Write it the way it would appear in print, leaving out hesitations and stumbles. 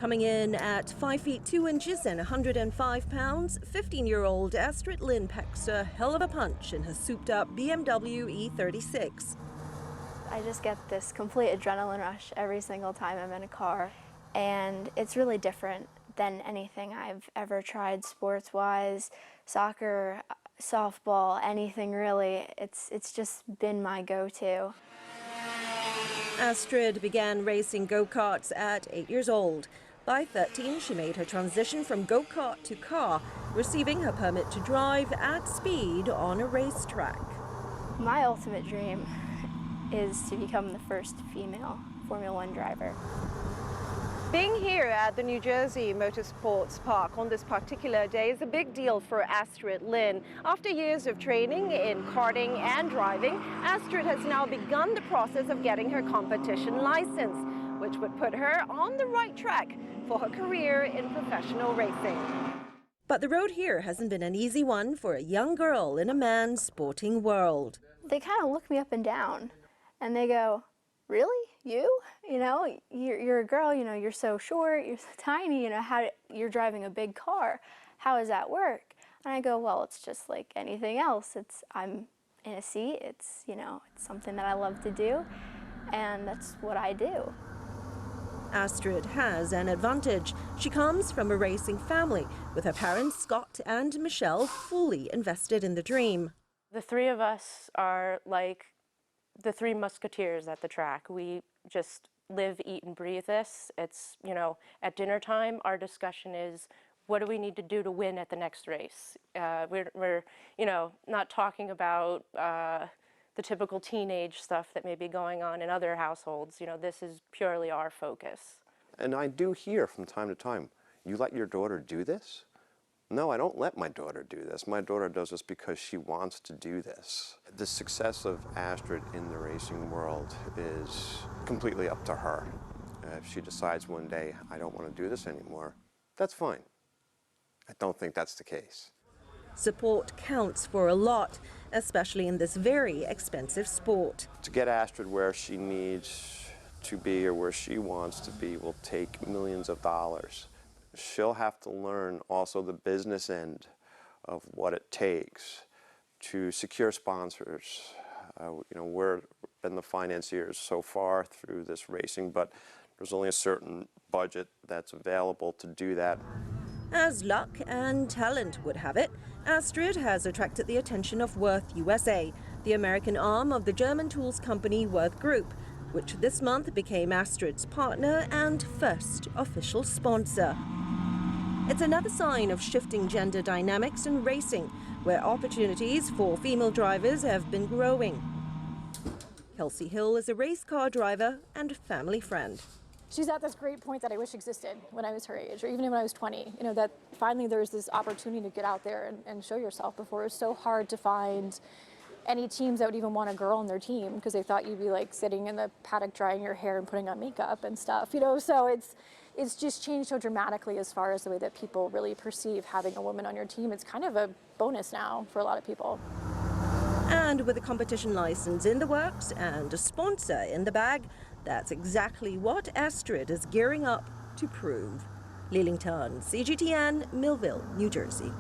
Coming in at 5 feet 2 inches and 105 pounds, 15-year-old Astrid Lynn packs a hell of a punch in her souped-up BMW E36. I just get this complete adrenaline rush every single time I'm in a car, and it's really different than anything I've ever tried sports-wise, soccer, softball, anything really. It's just been my go-to. Astrid began racing go-karts at 8 years old. By 13, she made her transition from go-kart to car, receiving her permit to drive at speed on a racetrack. My ultimate dream is to become the first female Formula One driver. Being here at the New Jersey Motorsports Park on this particular day is a big deal for Astrid Lynn. After years of training in karting and driving, Astrid has now begun the process of getting her competition license, which would put her on the right track for her career in professional racing. But the road here hasn't been an easy one for a young girl in a man's sporting world. They kind of look me up and down, and they go, "Really? You? You know, you're a girl, you know, you're so short, you're so tiny, you know, you're driving a big car. How does that work?" And I go, "Well, it's just like anything else. I'm in a seat, it's something that I love to do, and that's what I do." Astrid has an advantage. She comes from a racing family, with her parents, Scott and Michelle, fully invested in the dream. The three of us are like the three musketeers at the track. We just live, eat, and breathe this. It's, at dinner time, our discussion is, what do we need to do to win at the next race? We're not talking about the typical teenage stuff that may be going on in other households. This is purely our focus. And I do hear from time to time, "You let your daughter do this?" No, I don't let my daughter do this. My daughter does this because she wants to do this. The success of Astrid in the racing world is completely up to her. If she decides one day, "I don't want to do this anymore," that's fine. I don't think that's the case. Support counts for a lot, especially in this very expensive sport. To get Astrid where she needs to be or where she wants to be will take millions of dollars. She'll have to learn also the business end of what it takes to secure sponsors. We've been the financiers so far through this racing, but there's only a certain budget that's available to do that. As luck and talent would have it, Astrid has attracted the attention of Worth USA, the American arm of the German tools company Worth Group, which this month became Astrid's partner and first official sponsor. It's another sign of shifting gender dynamics in racing, where opportunities for female drivers have been growing. Kelsey Hill is a race car driver and family friend. She's at this great point that I wish existed when I was her age, or even when I was 20, that finally there's this opportunity to get out there and show yourself. Before, it was so hard to find any teams that would even want a girl on their team because they thought you'd be like sitting in the paddock drying your hair and putting on makeup and stuff, so it's just changed so dramatically as far as the way that people really perceive having a woman on your team. It's kind of a bonus now for a lot of people. And with a competition license in the works and a sponsor in the bag, that's exactly what Astrid is gearing up to prove. Leelington, CGTN, Millville, New Jersey.